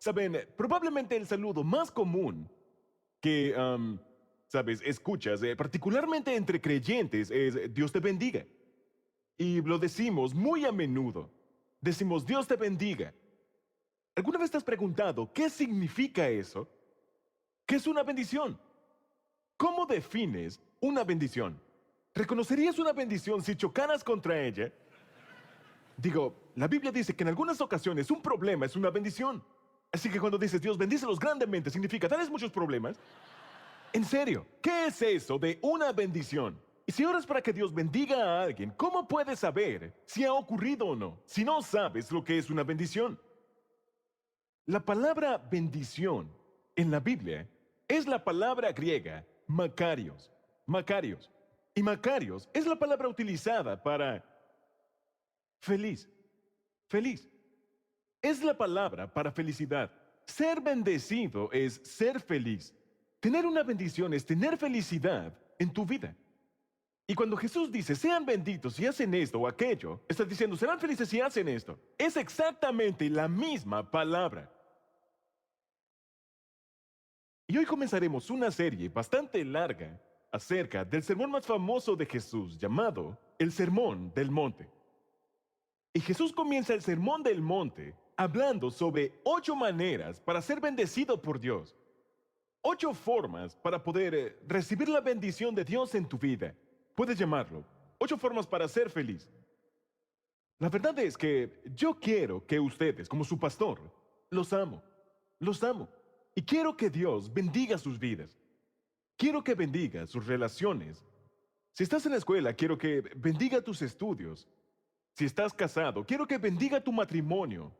Saben, probablemente el saludo más común que, sabes, escuchas, particularmente entre creyentes, es Dios te bendiga. Y lo decimos muy a menudo. Decimos Dios te bendiga. ¿Alguna vez te has preguntado qué significa eso? ¿Qué es una bendición? ¿Cómo defines una bendición? ¿Reconocerías una bendición si chocaras contra ella? Digo, la Biblia dice que en algunas ocasiones un problema es una bendición. Así que cuando dices Dios bendícelos grandemente, significa tales muchos problemas. En serio, ¿qué es eso de una bendición? Y si oras para que Dios bendiga a alguien, ¿cómo puedes saber si ha ocurrido o no? Si no sabes lo que es una bendición. La palabra bendición en la Biblia es la palabra griega makarios. Makarios. Y makarios es la palabra utilizada para feliz. Feliz. Es la palabra para felicidad. Ser bendecido es ser feliz. Tener una bendición es tener felicidad en tu vida. Y cuando Jesús dice, sean benditos si hacen esto o aquello, está diciendo, serán felices si hacen esto. Es exactamente la misma palabra. Y hoy comenzaremos una serie bastante larga acerca del sermón más famoso de Jesús, llamado el Sermón del Monte. Y Jesús comienza el Sermón del Monte hablando sobre 8 maneras para ser bendecido por Dios. 8 formas para poder recibir la bendición de Dios en tu vida. Puedes llamarlo 8 formas para ser feliz. La verdad es que yo quiero que ustedes, como su pastor, los amo. Los amo. Y quiero que Dios bendiga sus vidas. Quiero que bendiga sus relaciones. Si estás en la escuela, quiero que bendiga tus estudios. Si estás casado, quiero que bendiga tu matrimonio.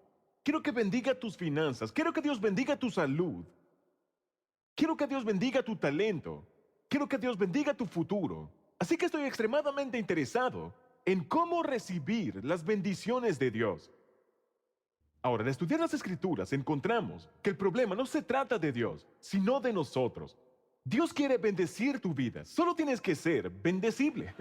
Quiero que bendiga tus finanzas. Quiero que Dios bendiga tu salud. Quiero que Dios bendiga tu talento. Quiero que Dios bendiga tu futuro. Así que estoy extremadamente interesado en cómo recibir las bendiciones de Dios. Ahora, al estudiar las Escrituras, encontramos que el problema no se trata de Dios, sino de nosotros. Dios quiere bendecir tu vida. Solo tienes que ser bendecible.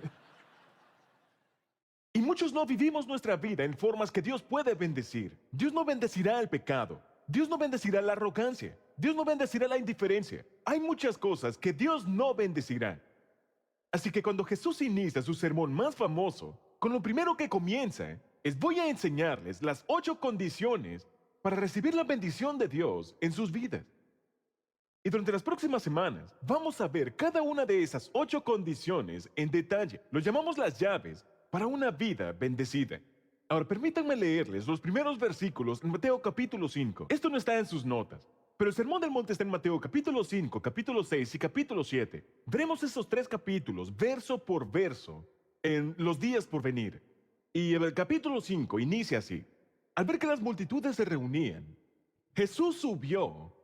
Y muchos no vivimos nuestra vida en formas que Dios puede bendecir. Dios no bendecirá el pecado. Dios no bendecirá la arrogancia. Dios no bendecirá la indiferencia. Hay muchas cosas que Dios no bendecirá. Así que cuando Jesús inicia su sermón más famoso, con lo primero que comienza es voy a enseñarles las 8 condiciones para recibir la bendición de Dios en sus vidas. Y durante las próximas semanas vamos a ver cada una de esas 8 condiciones en detalle. Lo llamamos las llaves para una vida bendecida. Ahora permítanme leerles los primeros versículos en Mateo capítulo 5. Esto no está en sus notas, pero el Sermón del Monte está en Mateo capítulo 5, capítulo 6 y capítulo 7. Veremos esos 3 capítulos verso por verso en los días por venir. Y el capítulo 5 inicia así. Al ver que las multitudes se reunían, Jesús subió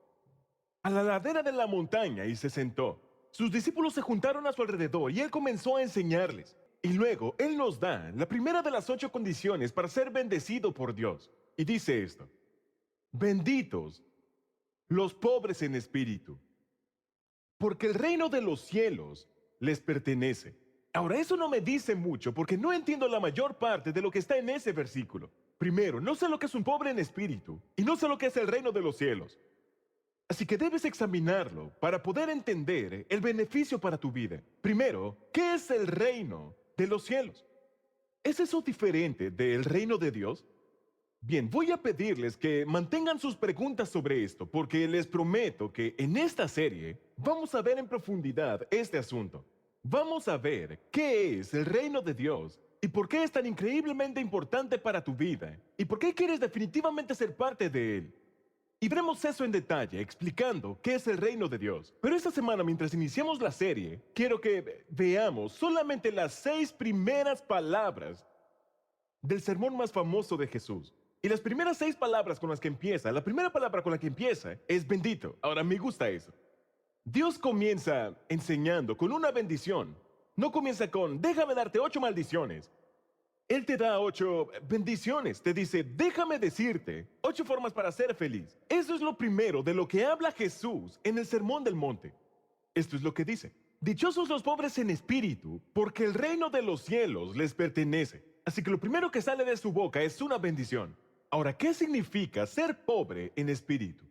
a la ladera de la montaña y se sentó. Sus discípulos se juntaron a su alrededor y él comenzó a enseñarles. Y luego él nos da la primera de las 8 condiciones para ser bendecido por Dios. Y dice esto: benditos los pobres en espíritu, porque el reino de los cielos les pertenece. Ahora, eso no me dice mucho porque no entiendo la mayor parte de lo que está en ese versículo. Primero, no sé lo que es un pobre en espíritu y no sé lo que es el reino de los cielos. Así que debes examinarlo para poder entender el beneficio para tu vida. Primero, ¿qué es el reino de los cielos? ¿Es eso diferente del reino de Dios? Bien, voy a pedirles que mantengan sus preguntas sobre esto, porque les prometo que en esta serie vamos a ver en profundidad este asunto. Vamos a ver qué es el reino de Dios y por qué es tan increíblemente importante para tu vida y por qué quieres definitivamente ser parte de él. Y veremos eso en detalle, explicando qué es el reino de Dios. Pero esta semana, mientras iniciamos la serie, quiero que veamos solamente las 6 primeras palabras del sermón más famoso de Jesús. Y las primeras 6 palabras con las que empieza, la primera palabra con la que empieza es bendito. Ahora, me gusta eso. Dios comienza enseñando con una bendición. No comienza con, déjame darte 8 maldiciones. Él te da 8 bendiciones. Te dice, déjame decirte 8 formas para ser feliz. Eso es lo primero de lo que habla Jesús en el Sermón del Monte. Esto es lo que dice: dichosos los pobres en espíritu, porque el reino de los cielos les pertenece. Así que lo primero que sale de su boca es una bendición. Ahora, ¿qué significa ser pobre en espíritu?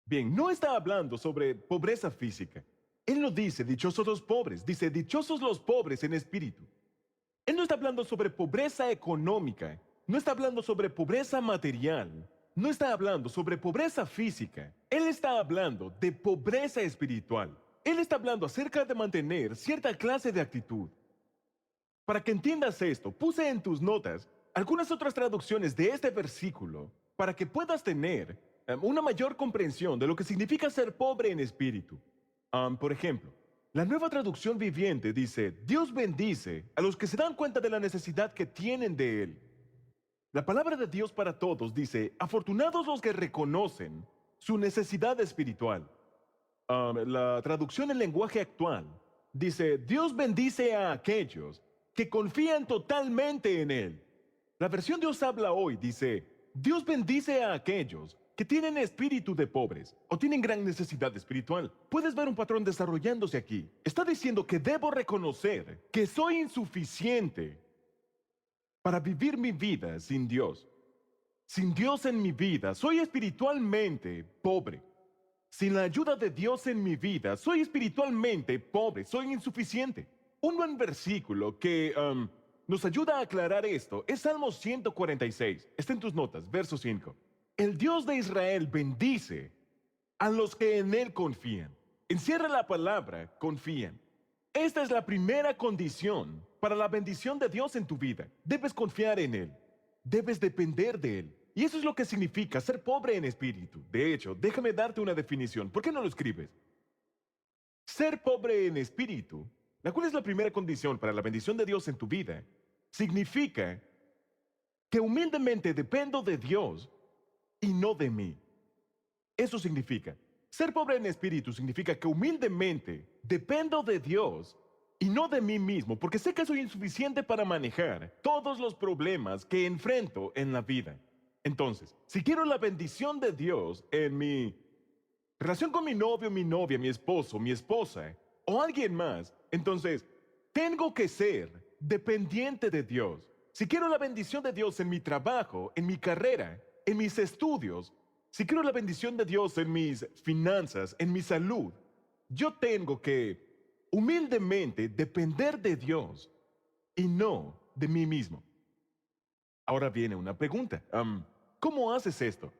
Bien, no está hablando sobre pobreza física. Él no dice dichosos los pobres, dice dichosos los pobres en espíritu. Él no está hablando sobre pobreza económica, no está hablando sobre pobreza material, no está hablando sobre pobreza física. Él está hablando de pobreza espiritual. Él está hablando acerca de mantener cierta clase de actitud. Para que entiendas esto, puse en tus notas algunas otras traducciones de este versículo para que puedas tener una mayor comprensión de lo que significa ser pobre en espíritu. Por ejemplo, la Nueva Traducción Viviente dice, Dios bendice a los que se dan cuenta de la necesidad que tienen de Él. La palabra de Dios para todos dice, afortunados los que reconocen su necesidad espiritual. La traducción en lenguaje actual dice, Dios bendice a aquellos que confían totalmente en Él. La versión Dios habla hoy dice, Dios bendice a aquellos que tienen espíritu de pobres o tienen gran necesidad espiritual. Puedes ver un patrón desarrollándose aquí. Está diciendo que debo reconocer que soy insuficiente para vivir mi vida sin Dios. Sin Dios en mi vida, soy espiritualmente pobre. Sin la ayuda de Dios en mi vida, soy espiritualmente pobre, soy insuficiente. Un buen versículo que nos ayuda a aclarar esto es Salmo 146. Está en tus notas, verso 5. El Dios de Israel bendice a los que en Él confían. Encierra la palabra, confían. Esta es la primera condición para la bendición de Dios en tu vida. Debes confiar en Él. Debes depender de Él. Y eso es lo que significa ser pobre en espíritu. De hecho, déjame darte una definición. ¿Por qué no lo escribes? Ser pobre en espíritu, la cual es la primera condición para la bendición de Dios en tu vida, significa que humildemente dependo de Dios y no de mí. Eso significa. Ser pobre en espíritu significa que humildemente dependo de Dios y no de mí mismo, porque sé que soy insuficiente para manejar todos los problemas que enfrento en la vida. Entonces, si quiero la bendición de Dios en mi relación con mi novio, mi novia, mi esposo, mi esposa o alguien más, entonces tengo que ser dependiente de Dios. Si quiero la bendición de Dios en mi trabajo, en mi carrera, en mis estudios, si quiero la bendición de Dios en mis finanzas, en mi salud, yo tengo que humildemente depender de Dios y no de mí mismo. Ahora viene una pregunta. ¿Cómo haces esto?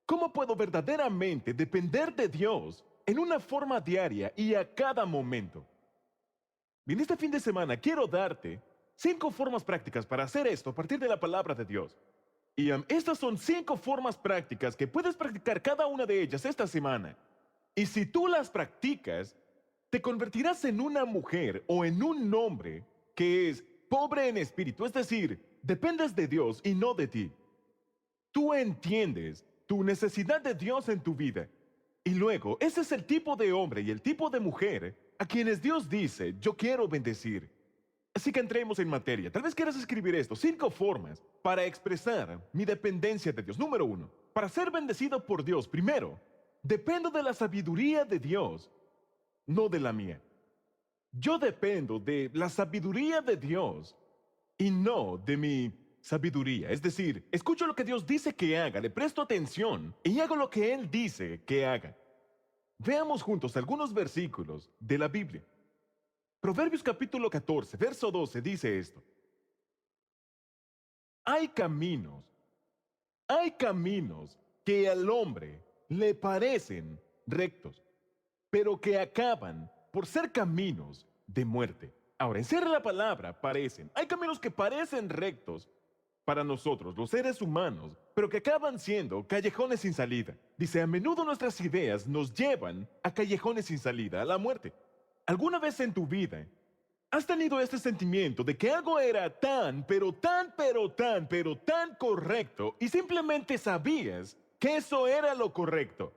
¿Cómo puedo verdaderamente depender de Dios en una forma diaria y a cada momento? En este fin de semana quiero darte 5 formas prácticas para hacer esto a partir de la palabra de Dios. Y estas son 5 formas prácticas que puedes practicar cada una de ellas esta semana. Y si tú las practicas, te convertirás en una mujer o en un hombre que es pobre en espíritu, es decir, dependes de Dios y no de ti. Tú entiendes tu necesidad de Dios en tu vida. Y luego, ese es el tipo de hombre y el tipo de mujer a quienes Dios dice, yo quiero bendecir. Así que entremos en materia. Tal vez quieras escribir esto, 5 formas para expresar mi dependencia de Dios. Número 1, para ser bendecido por Dios, primero, dependo de la sabiduría de Dios, no de la mía. Yo dependo de la sabiduría de Dios y no de mi sabiduría. Es decir, escucho lo que Dios dice que haga, le presto atención y hago lo que Él dice que haga. Veamos juntos algunos versículos de la Biblia. Proverbios capítulo 14, verso 12 dice esto. Hay caminos que al hombre le parecen rectos, pero que acaban por ser caminos de muerte. Ahora, encierra la palabra parecen. Hay caminos que parecen rectos para nosotros, los seres humanos, pero que acaban siendo callejones sin salida. Dice, a menudo nuestras ideas nos llevan a callejones sin salida, a la muerte. ¿Alguna vez en tu vida has tenido este sentimiento de que algo era tan, pero tan, pero tan, pero tan correcto y simplemente sabías que eso era lo correcto?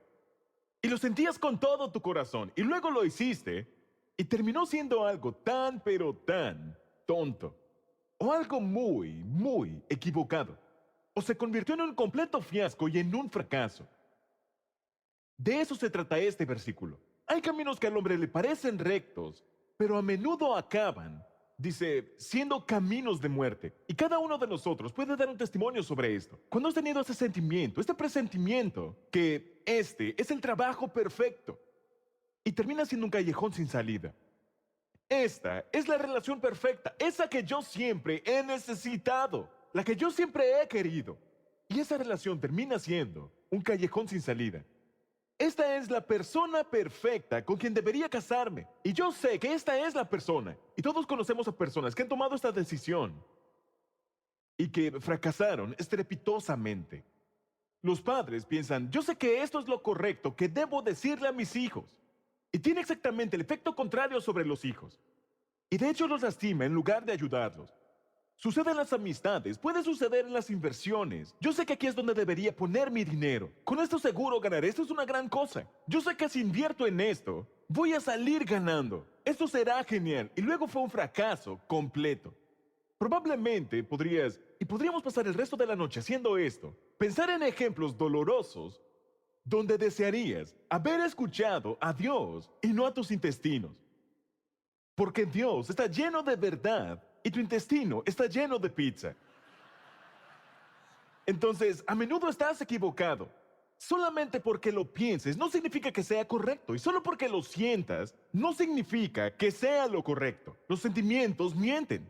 Y lo sentías con todo tu corazón y luego lo hiciste y terminó siendo algo tan, pero tan tonto. O algo muy, muy equivocado. O se convirtió en un completo fiasco y en un fracaso. De eso se trata este versículo. Hay caminos que al hombre le parecen rectos, pero a menudo acaban Dice, siendo caminos de muerte. Y cada uno de nosotros puede dar un testimonio sobre esto. Cuando has tenido ese sentimiento, este presentimiento, que este es el trabajo perfecto, y termina siendo un callejón sin salida. Esta es la relación perfecta, esa que yo siempre he necesitado, la que yo siempre he querido. Y esa relación termina siendo un callejón sin salida. Esta es la persona perfecta con quien debería casarme. Y yo sé que esta es la persona. Y todos conocemos a personas que han tomado esta decisión y que fracasaron estrepitosamente. Los padres piensan, yo sé que esto es lo correcto, que debo decirle a mis hijos. Y tiene exactamente el efecto contrario sobre los hijos. Y de hecho los lastima en lugar de ayudarlos. Sucede en las amistades, puede suceder en las inversiones. Yo sé que aquí es donde debería poner mi dinero. Con esto seguro ganaré, esto es una gran cosa. Yo sé que si invierto en esto, voy a salir ganando. Esto será genial. Y luego fue un fracaso completo. Probablemente podríamos pasar el resto de la noche haciendo esto. Pensar en ejemplos dolorosos donde desearías haber escuchado a Dios y no a tus intestinos. Porque Dios está lleno de verdad y tu intestino está lleno de pizza. Entonces, a menudo estás equivocado. Solamente porque lo pienses no significa que sea correcto. Y solo porque lo sientas no significa que sea lo correcto. Los sentimientos mienten.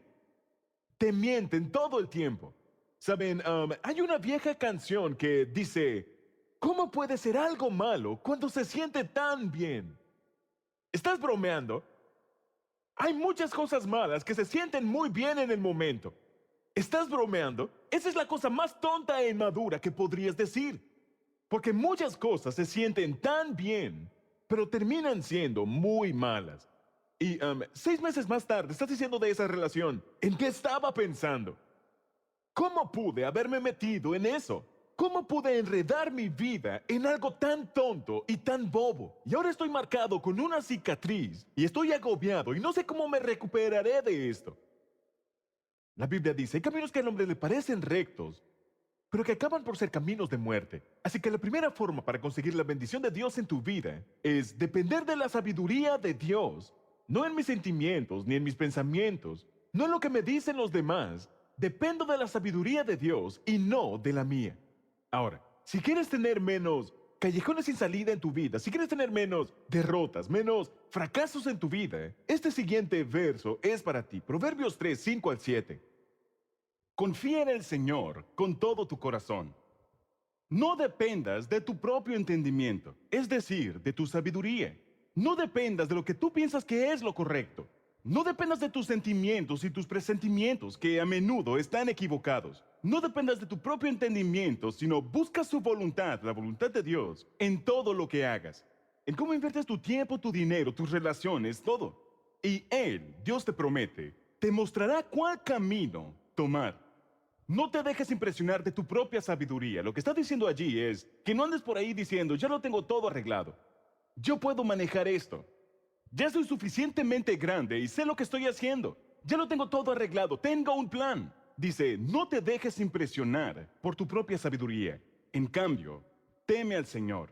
Te mienten todo el tiempo. Saben, hay una vieja canción que dice, ¿cómo puede ser algo malo cuando se siente tan bien? ¿Estás bromeando? Hay muchas cosas malas que se sienten muy bien en el momento. ¿Estás bromeando? Esa es la cosa más tonta e inmadura que podrías decir. Porque muchas cosas se sienten tan bien, pero terminan siendo muy malas. Y 6 meses más tarde estás diciendo de esa relación, ¿en qué estaba pensando? ¿Cómo pude haberme metido en eso? ¿Cómo pude enredar mi vida en algo tan tonto y tan bobo? Y ahora estoy marcado con una cicatriz y estoy agobiado y no sé cómo me recuperaré de esto. La Biblia dice, hay caminos que al hombre le parecen rectos, pero que acaban por ser caminos de muerte. Así que la primera forma para conseguir la bendición de Dios en tu vida es depender de la sabiduría de Dios, no en mis sentimientos ni en mis pensamientos, no en lo que me dicen los demás. Dependo de la sabiduría de Dios y no de la mía. Ahora, si quieres tener menos callejones sin salida en tu vida, si quieres tener menos derrotas, menos fracasos en tu vida, este siguiente verso es para ti. Proverbios 3, 5 al 7. Confía en el Señor con todo tu corazón. No dependas de tu propio entendimiento, es decir, de tu sabiduría. No dependas de lo que tú piensas que es lo correcto. No dependas de tus sentimientos y tus presentimientos, que a menudo están equivocados. No dependas de tu propio entendimiento, sino busca su voluntad, la voluntad de Dios, en todo lo que hagas. En cómo inviertes tu tiempo, tu dinero, tus relaciones, todo. Y Él, Dios te promete, te mostrará cuál camino tomar. No te dejes impresionar de tu propia sabiduría. Lo que está diciendo allí es que no andes por ahí diciendo, ya lo tengo todo arreglado. Yo puedo manejar esto. Ya soy suficientemente grande y sé lo que estoy haciendo. Ya lo tengo todo arreglado. Tengo un plan. Dice, no te dejes impresionar por tu propia sabiduría. En cambio, teme al Señor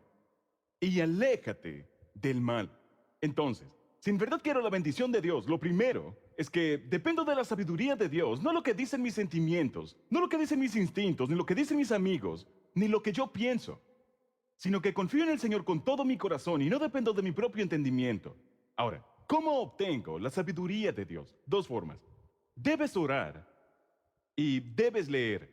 y aléjate del mal. Entonces, si en verdad quiero la bendición de Dios, lo primero es que dependo de la sabiduría de Dios, no lo que dicen mis sentimientos, no lo que dicen mis instintos, ni lo que dicen mis amigos, ni lo que yo pienso, sino que confío en el Señor con todo mi corazón y no dependo de mi propio entendimiento. Ahora, ¿cómo obtengo la sabiduría de Dios? 2 formas. Debes orar y debes leer.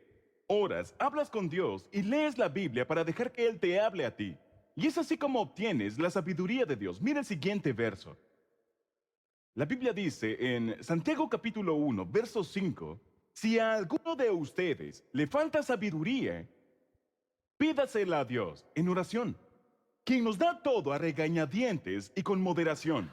Oras, hablas con Dios y lees la Biblia para dejar que Él te hable a ti. Y es así como obtienes la sabiduría de Dios. Mira el siguiente verso. La Biblia dice en Santiago capítulo 1, verso 5, si a alguno de ustedes le falta sabiduría, pídasela a Dios en oración, quien nos da todo a regañadientes y con moderación.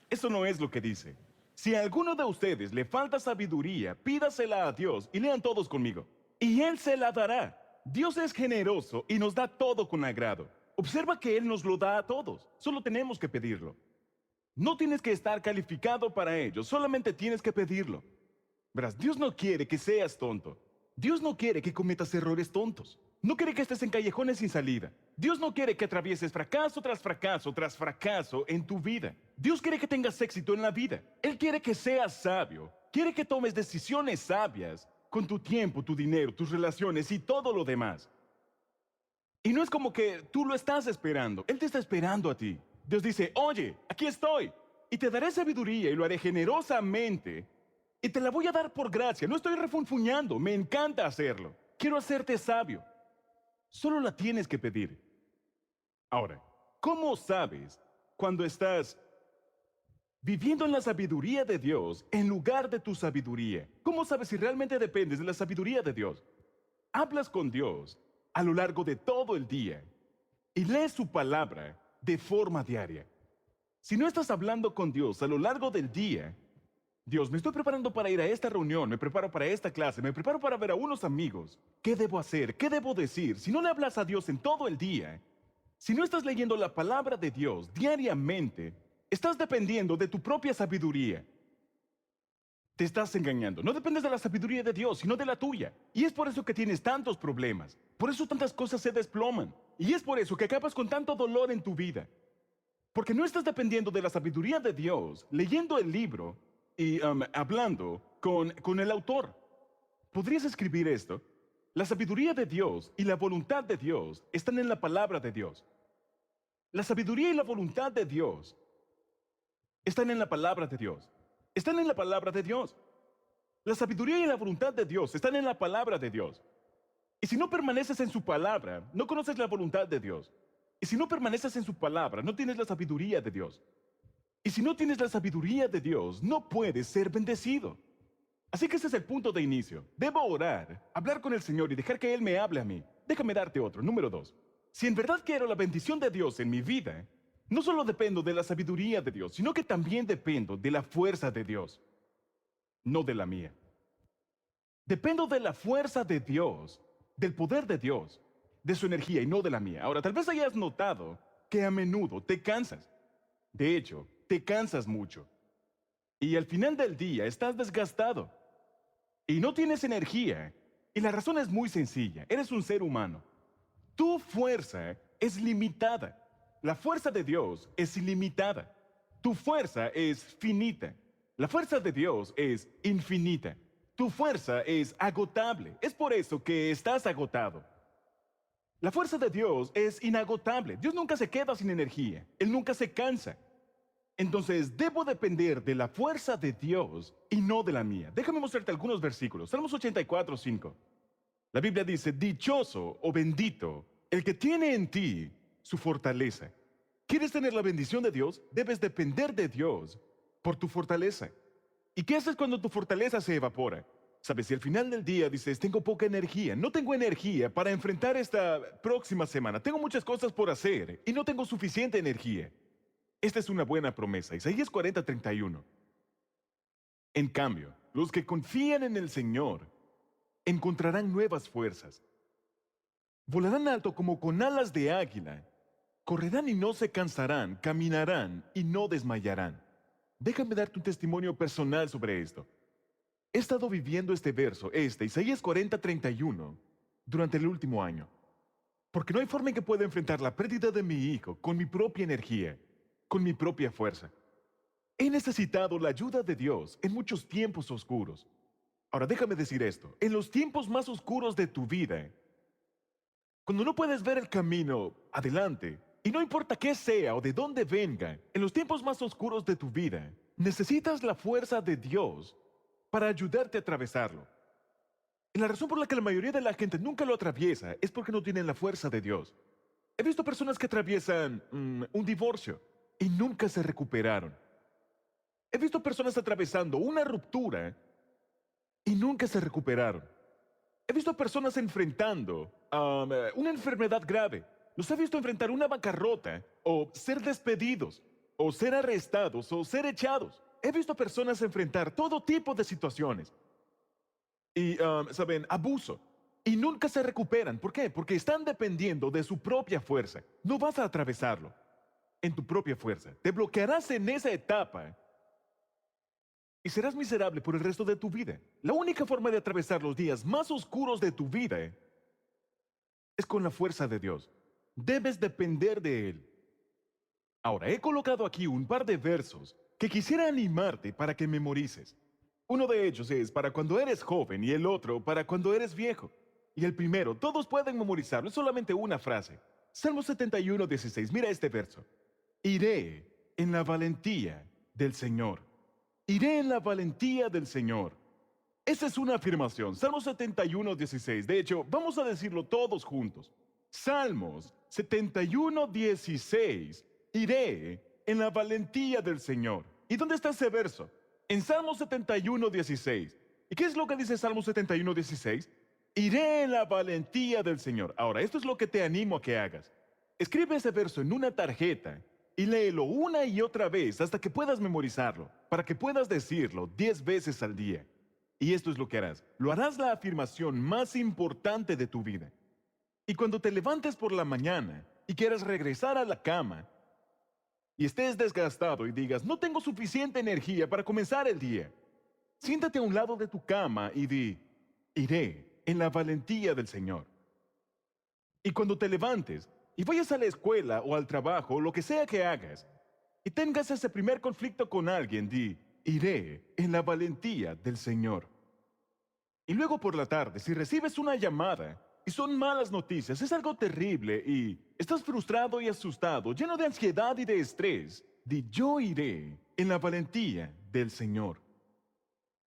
Eso no es lo que dice. Si a alguno de ustedes le falta sabiduría, pídasela a Dios y lean todos conmigo. Y Él se la dará. Dios es generoso y nos da todo con agrado. Observa que Él nos lo da a todos. Solo tenemos que pedirlo. No tienes que estar calificado para ello, solamente tienes que pedirlo. Verás, Dios no quiere que seas tonto. Dios no quiere que cometas errores tontos. No quiere que estés en callejones sin salida. Dios no quiere que atravieses fracaso tras fracaso tras fracaso en tu vida. Dios quiere que tengas éxito en la vida. Él quiere que seas sabio. Quiere que tomes decisiones sabias con tu tiempo, tu dinero, tus relaciones y todo lo demás. Y no es como que tú lo estás esperando. Él te está esperando a ti. Dios dice, oye, aquí estoy. Y te daré sabiduría y lo haré generosamente. Y te la voy a dar por gracia. No estoy refunfuñando. Me encanta hacerlo. Quiero hacerte sabio. Solo la tienes que pedir. Ahora, ¿cómo sabes cuando estás viviendo en la sabiduría de Dios en lugar de tu sabiduría? ¿Cómo sabes si realmente dependes de la sabiduría de Dios? Hablas con Dios a lo largo de todo el día y lees su palabra de forma diaria. Si no estás hablando con Dios a lo largo del día, Dios, me estoy preparando para ir a esta reunión, me preparo para esta clase, me preparo para ver a unos amigos. ¿Qué debo hacer? ¿Qué debo decir? Si no le hablas a Dios en todo el día, si no estás leyendo la palabra de Dios diariamente, estás dependiendo de tu propia sabiduría. Te estás engañando. No dependes de la sabiduría de Dios, sino de la tuya. Y es por eso que tienes tantos problemas. Por eso tantas cosas se desploman. Y es por eso que acabas con tanto dolor en tu vida. Porque no estás dependiendo de la sabiduría de Dios, leyendo el libro y hablando con el autor. ¿Podrías escribir esto? La sabiduría de Dios y la voluntad de Dios están en la palabra de Dios. La sabiduría y la voluntad de Dios están en la palabra de Dios. Están en la palabra de Dios. La sabiduría y la voluntad de Dios están en la palabra de Dios. Y si no permaneces en su palabra, no conoces la voluntad de Dios. Y si no permaneces en su palabra, no tienes la sabiduría de Dios. Y si no tienes la sabiduría de Dios, no puedes ser bendecido. Así que ese es el punto de inicio. Debo orar, hablar con el Señor y dejar que Él me hable a mí. Déjame darte otro. Número 2. Si en verdad quiero la bendición de Dios en mi vida, no solo dependo de la sabiduría de Dios, sino que también dependo de la fuerza de Dios, no de la mía. Dependo de la fuerza de Dios, del poder de Dios, de su energía y no de la mía. Ahora, tal vez hayas notado que a menudo te cansas. De hecho, te cansas mucho. Y al final del día estás desgastado. Y no tienes energía. Y la razón es muy sencilla. Eres un ser humano. Tu fuerza es limitada. La fuerza de Dios es ilimitada. Tu fuerza es finita. La fuerza de Dios es infinita. Tu fuerza es agotable. Es por eso que estás agotado. La fuerza de Dios es inagotable. Dios nunca se queda sin energía. Él nunca se cansa. Entonces, debo depender de la fuerza de Dios y no de la mía. Déjame mostrarte algunos versículos. Salmos 84:5. La Biblia dice, dichoso o bendito el que tiene en ti su fortaleza. ¿Quieres tener la bendición de Dios? Debes depender de Dios por tu fortaleza. ¿Y qué haces cuando tu fortaleza se evapora? Sabes, si al final del día dices, tengo poca energía, no tengo energía para enfrentar esta próxima semana, tengo muchas cosas por hacer y no tengo suficiente energía. Esta es una buena promesa. Isaías 40:31. En cambio, los que confían en el Señor encontrarán nuevas fuerzas. Volarán alto como con alas de águila. Correrán y no se cansarán, caminarán y no desmayarán. Déjame darte un testimonio personal sobre esto. He estado viviendo este verso, Isaías 40:31, durante el último año. Porque no hay forma en que pueda enfrentar la pérdida de mi hijo con mi propia energía, con mi propia fuerza. He necesitado la ayuda de Dios en muchos tiempos oscuros. Ahora déjame decir esto, en los tiempos más oscuros de tu vida, cuando no puedes ver el camino adelante, y no importa qué sea o de dónde venga, en los tiempos más oscuros de tu vida, necesitas la fuerza de Dios para ayudarte a atravesarlo. Y la razón por la que la mayoría de la gente nunca lo atraviesa es porque no tienen la fuerza de Dios. He visto personas que atraviesan un divorcio y nunca se recuperaron. He visto personas atravesando una ruptura y nunca se recuperaron. He visto personas enfrentando una enfermedad grave. Los he visto enfrentar una bancarrota, o ser despedidos, o ser arrestados, o ser echados. He visto personas enfrentar todo tipo de situaciones. Y, ¿saben? Abuso. Y nunca se recuperan. ¿Por qué? Porque están dependiendo de su propia fuerza. No vas a atravesarlo en tu propia fuerza. Te bloquearás en esa etapa y serás miserable por el resto de tu vida. La única forma de atravesar los días más oscuros de tu vida es con la fuerza de Dios. Debes depender de Él. Ahora, he colocado aquí un par de versos que quisiera animarte para que memorices. Uno de ellos es para cuando eres joven y el otro para cuando eres viejo. Y el primero, todos pueden memorizarlo, es solamente una frase. Salmo 71:16, mira este verso. Iré en la valentía del Señor. Iré en la valentía del Señor. Esa es una afirmación. Salmo 71:16. De hecho, vamos a decirlo todos juntos. Salmos 71:16. Iré en la valentía del Señor. ¿Y dónde está ese verso? En Salmo 71:16. ¿Y qué es lo que dice Salmo 71:16? Iré en la valentía del Señor. Ahora, esto es lo que te animo a que hagas. Escribe ese verso en una tarjeta y léelo una y otra vez hasta que puedas memorizarlo, para que puedas decirlo 10 veces al día. Y esto es lo que harás. Lo harás la afirmación más importante de tu vida. Y cuando te levantes por la mañana y quieras regresar a la cama y estés desgastado y digas, no tengo suficiente energía para comenzar el día, siéntate a un lado de tu cama y di, iré en la valentía del Señor. Y cuando te levantes y vayas a la escuela o al trabajo o lo que sea que hagas y tengas ese primer conflicto con alguien, di, iré en la valentía del Señor. Y luego por la tarde, si recibes una llamada y son malas noticias, es algo terrible y estás frustrado y asustado, lleno de ansiedad y de estrés, di, yo iré en la valentía del Señor.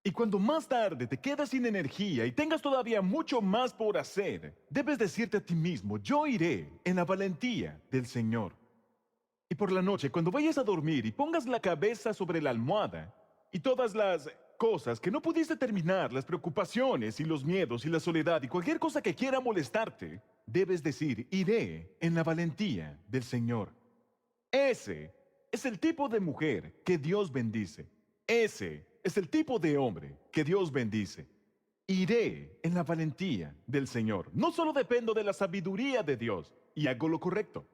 Y cuando más tarde te quedas sin energía y tengas todavía mucho más por hacer, debes decirte a ti mismo, yo iré en la valentía del Señor. Y por la noche, cuando vayas a dormir y pongas la cabeza sobre la almohada y todas las cosas que no pudiste terminar, las preocupaciones y los miedos y la soledad y cualquier cosa que quiera molestarte, debes decir, iré en la valentía del Señor. Ese es el tipo de mujer que Dios bendice. Ese es el tipo de hombre que Dios bendice. Iré en la valentía del Señor. No solo dependo de la sabiduría de Dios y hago lo correcto.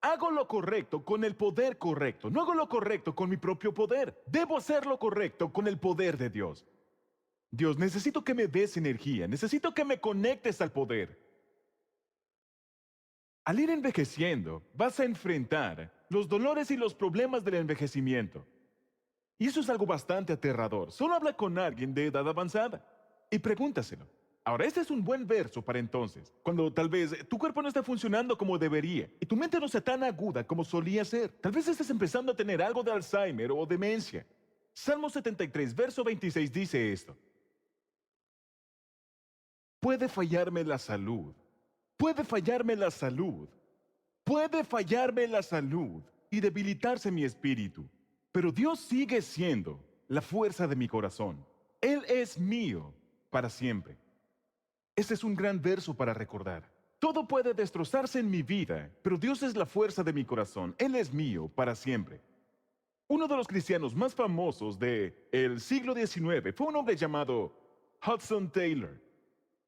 Hago lo correcto con el poder correcto. No hago lo correcto con mi propio poder. Debo hacer lo correcto con el poder de Dios. Dios, necesito que me des energía. Necesito que me conectes al poder. Al ir envejeciendo, vas a enfrentar los dolores y los problemas del envejecimiento. Y eso es algo bastante aterrador. Solo habla con alguien de edad avanzada y pregúntaselo. Ahora, este es un buen verso para entonces, cuando tal vez tu cuerpo no esté funcionando como debería y tu mente no sea tan aguda como solía ser. Tal vez estés empezando a tener algo de Alzheimer o demencia. Salmo 73, verso 26 dice esto. Puede fallarme la salud, puede fallarme la salud, puede fallarme la salud y debilitarse mi espíritu, pero Dios sigue siendo la fuerza de mi corazón. Él es mío para siempre. Ese es un gran verso para recordar. Todo puede destrozarse en mi vida, pero Dios es la fuerza de mi corazón. Él es mío para siempre. Uno de los cristianos más famosos del siglo XIX fue un hombre llamado Hudson Taylor.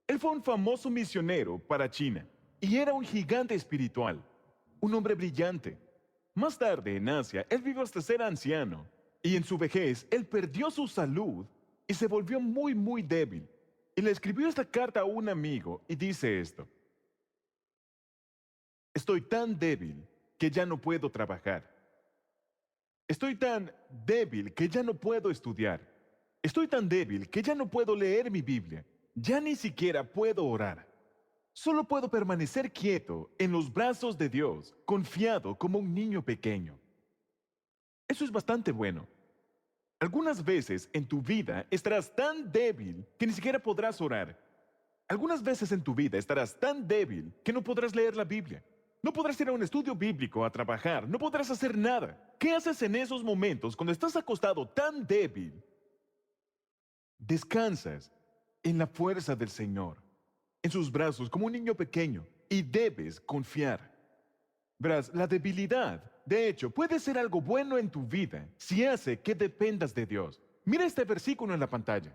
Él fue un famoso misionero para China y era un gigante espiritual, un hombre brillante. Más tarde, en Asia, él vivió hasta ser anciano y en su vejez, él perdió su salud y se volvió muy débil. Y le escribió esta carta a un amigo y dice esto. Estoy tan débil que ya no puedo trabajar. Estoy tan débil que ya no puedo estudiar. Estoy tan débil que ya no puedo leer mi Biblia. Ya ni siquiera puedo orar. Solo puedo permanecer quieto en los brazos de Dios, confiado como un niño pequeño. Eso es bastante bueno. Algunas veces en tu vida estarás tan débil que ni siquiera podrás orar. Algunas veces en tu vida estarás tan débil que no podrás leer la Biblia. No podrás ir a un estudio bíblico, a trabajar, no podrás hacer nada. ¿Qué haces en esos momentos cuando estás acostado tan débil? Descansas en la fuerza del Señor, en sus brazos como un niño pequeño, y debes confiar. Verás, la debilidad, de hecho, puede ser algo bueno en tu vida si hace que dependas de Dios. Mira este versículo en la pantalla.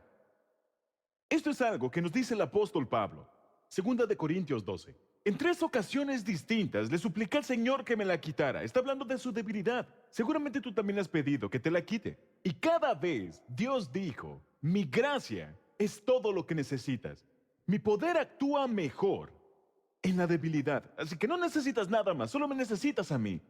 Esto es algo que nos dice el apóstol Pablo, 2 Corintios 12. En 3 ocasiones distintas le supliqué al Señor que me la quitara. Está hablando de su debilidad. Seguramente tú también has pedido que te la quite. Y cada vez Dios dijo, mi gracia es todo lo que necesitas. Mi poder actúa mejor en la debilidad. Así que no necesitas nada más, solo me necesitas a mí.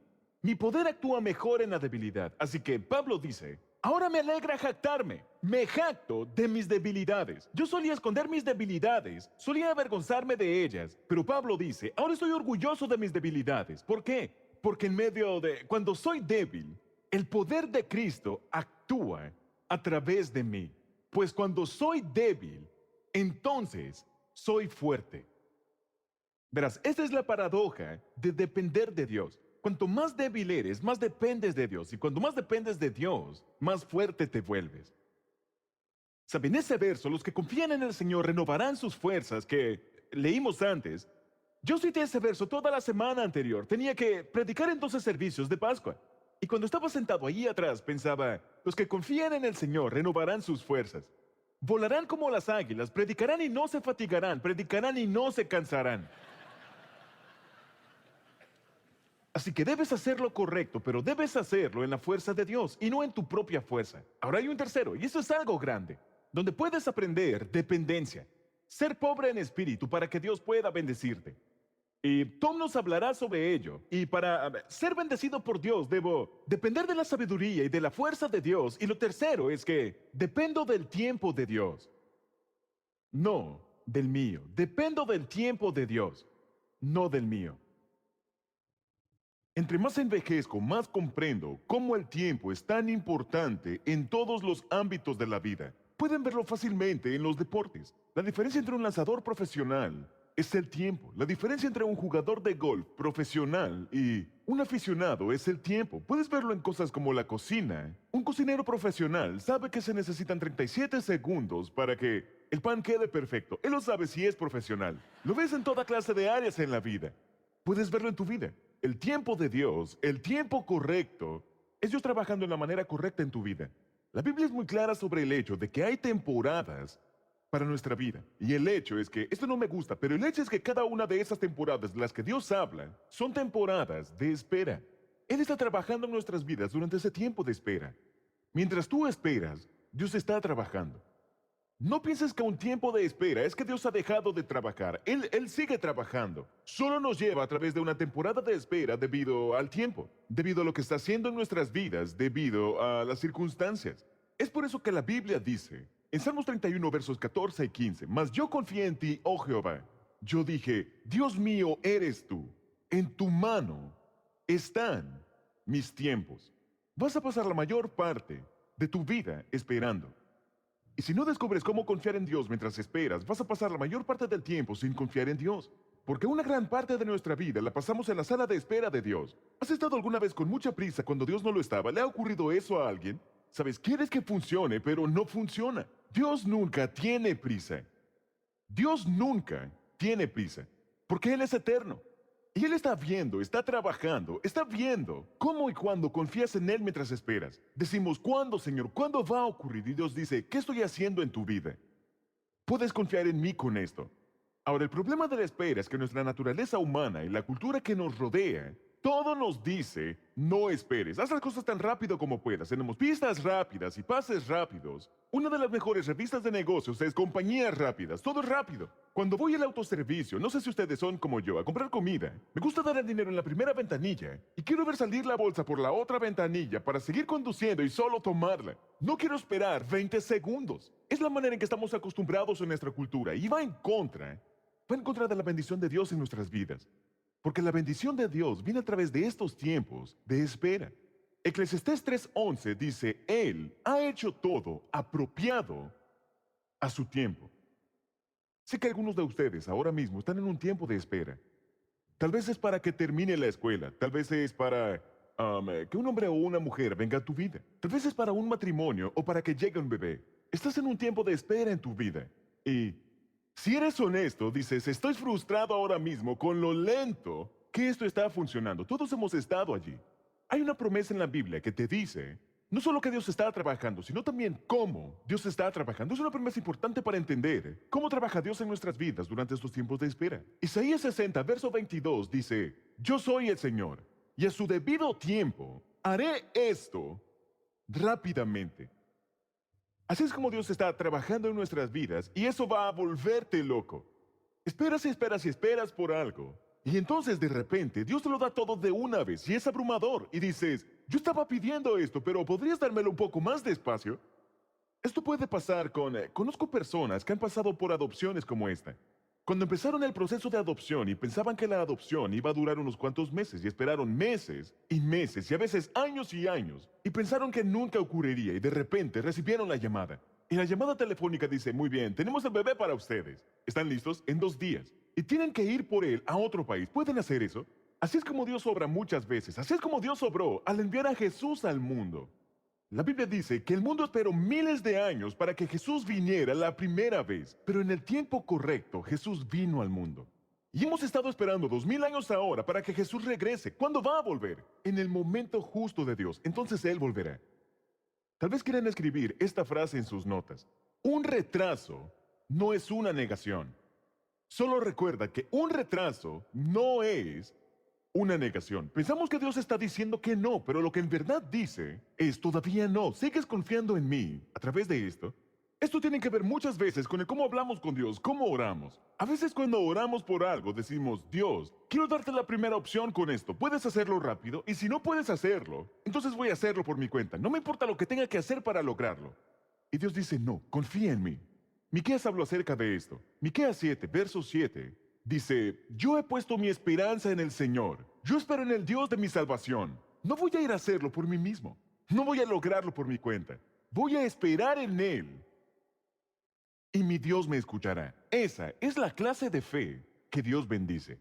Mi poder actúa mejor en la debilidad. Así que Pablo dice, ahora me alegra jactarme. Me jacto de mis debilidades. Yo solía esconder mis debilidades, solía avergonzarme de ellas. Pero Pablo dice, ahora estoy orgulloso de mis debilidades. ¿Por qué? Porque en medio de, cuando soy débil, el poder de Cristo actúa a través de mí. Pues cuando soy débil, entonces soy fuerte. Verás, esta es la paradoja de depender de Dios. Cuanto más débil eres, más dependes de Dios. Y cuando más dependes de Dios, más fuerte te vuelves. ¿Saben? Ese verso, los que confían en el Señor renovarán sus fuerzas, que leímos antes. Yo cité ese verso toda la semana anterior. Tenía que predicar en 12 servicios de Pascua. Y cuando estaba sentado allí atrás, pensaba, los que confían en el Señor renovarán sus fuerzas. Volarán como las águilas, predicarán y no se fatigarán, predicarán y no se cansarán. Así que debes hacer lo correcto, pero debes hacerlo en la fuerza de Dios y no en tu propia fuerza. Ahora hay un tercero, y eso es algo grande, donde puedes aprender dependencia, ser pobre en espíritu para que Dios pueda bendecirte. Y Tom nos hablará sobre ello. Y para ser bendecido por Dios, debo depender de la sabiduría y de la fuerza de Dios. Y lo tercero es que dependo del tiempo de Dios, no del mío. Dependo del tiempo de Dios, no del mío. Entre más envejezco, más comprendo cómo el tiempo es tan importante en todos los ámbitos de la vida. Pueden verlo fácilmente en los deportes. La diferencia entre un lanzador profesional es el tiempo. La diferencia entre un jugador de golf profesional y un aficionado es el tiempo. Puedes verlo en cosas como la cocina. Un cocinero profesional sabe que se necesitan 37 segundos para que el pan quede perfecto. Él lo sabe si es profesional. Lo ves en toda clase de áreas en la vida. Puedes verlo en tu vida. El tiempo de Dios, el tiempo correcto, es Dios trabajando en la manera correcta en tu vida. La Biblia es muy clara sobre el hecho de que hay temporadas para nuestra vida. Y el hecho es que, esto no me gusta, pero el hecho es que cada una de esas temporadas de las que Dios habla son temporadas de espera. Él está trabajando en nuestras vidas durante ese tiempo de espera. Mientras tú esperas, Dios está trabajando. No pienses que un tiempo de espera es que Dios ha dejado de trabajar. Él sigue trabajando. Solo nos lleva a través de una temporada de espera debido al tiempo, debido a lo que está haciendo en nuestras vidas, debido a las circunstancias. Es por eso que la Biblia dice, en Salmos 31, versos 14 y 15, mas yo confié en ti, oh Jehová. Yo dije, Dios mío eres tú. En tu mano están mis tiempos. Vas a pasar la mayor parte de tu vida esperando. Y si no descubres cómo confiar en Dios mientras esperas, vas a pasar la mayor parte del tiempo sin confiar en Dios. Porque una gran parte de nuestra vida la pasamos en la sala de espera de Dios. ¿Has estado alguna vez con mucha prisa cuando Dios no lo estaba? ¿Le ha ocurrido eso a alguien? Sabes, quieres que funcione, pero no funciona. Dios nunca tiene prisa. Dios nunca tiene prisa, porque Él es eterno. Y Él está trabajando, está viendo cómo y cuándo confías en Él mientras esperas. Decimos, ¿cuándo, Señor? ¿Cuándo va a ocurrir? Y Dios dice, ¿qué estoy haciendo en tu vida? Puedes confiar en mí con esto. Ahora, el problema de la espera es que nuestra naturaleza humana y la cultura que nos rodea, todo nos dice, no esperes, haz las cosas tan rápido como puedas. Tenemos pistas rápidas y pases rápidos. Una de las mejores revistas de negocios es Compañías Rápidas, todo es rápido. Cuando voy al autoservicio, no sé si ustedes son como yo, a comprar comida, me gusta dar el dinero en la primera ventanilla y quiero ver salir la bolsa por la otra ventanilla para seguir conduciendo y solo tomarla. No quiero esperar 20 segundos. Es la manera en que estamos acostumbrados en nuestra cultura y va en contra de la bendición de Dios en nuestras vidas. Porque la bendición de Dios viene a través de estos tiempos de espera. Eclesiastés 3:11 dice, Él ha hecho todo apropiado a su tiempo. Sé que algunos de ustedes ahora mismo están en un tiempo de espera. Tal vez es para que termine la escuela, tal vez es para que un hombre o una mujer venga a tu vida, tal vez es para un matrimonio o para que llegue un bebé. Estás en un tiempo de espera en tu vida. Y si eres honesto, dices, estoy frustrado ahora mismo con lo lento que esto está funcionando. Todos hemos estado allí. Hay una promesa en la Biblia que te dice, no solo que Dios está trabajando, sino también cómo Dios está trabajando. Es una promesa importante para entender cómo trabaja Dios en nuestras vidas durante estos tiempos de espera. Isaías 60, verso 22 dice, yo soy el Señor, y a su debido tiempo haré esto rápidamente. Así es como Dios está trabajando en nuestras vidas y eso va a volverte loco. Esperas y esperas y esperas por algo. Y entonces de repente Dios te lo da todo de una vez y es abrumador. Y dices, yo estaba pidiendo esto, pero ¿podrías dármelo un poco más despacio? Esto puede pasar conozco personas que han pasado por adopciones como esta. Cuando empezaron el proceso de adopción y pensaban que la adopción iba a durar unos cuantos meses y esperaron meses y a veces años y años y pensaron que nunca ocurriría y de repente recibieron la llamada. Y la llamada telefónica dice, muy bien, tenemos el bebé para ustedes. ¿Están listos? En 2 días. Y tienen que ir por él a otro país. ¿Pueden hacer eso? Así es como Dios obra muchas veces. Así es como Dios obró al enviar a Jesús al mundo. La Biblia dice que el mundo esperó miles de años para que Jesús viniera la primera vez, pero en el tiempo correcto Jesús vino al mundo. Y hemos estado esperando 2000 años ahora para que Jesús regrese. ¿Cuándo va a volver? En el momento justo de Dios. Entonces Él volverá. Tal vez quieran escribir esta frase en sus notas. Un retraso no es una negación. Solo recuerda que un retraso no es una negación. Pensamos que Dios está diciendo que no, pero lo que en verdad dice es todavía no. ¿Sigues confiando en mí a través de esto? Esto tiene que ver muchas veces con el cómo hablamos con Dios, cómo oramos. A veces cuando oramos por algo decimos, Dios, quiero darte la primera opción con esto. ¿Puedes hacerlo rápido? Y si no puedes hacerlo, entonces voy a hacerlo por mi cuenta. No me importa lo que tenga que hacer para lograrlo. Y Dios dice, no, confía en mí. Miqueas habló acerca de esto. Miqueas 7, verso 7, dice, yo he puesto mi esperanza en el Señor. Yo espero en el Dios de mi salvación. No voy a ir a hacerlo por mí mismo. No voy a lograrlo por mi cuenta. Voy a esperar en Él. Y mi Dios me escuchará. Esa es la clase de fe que Dios bendice.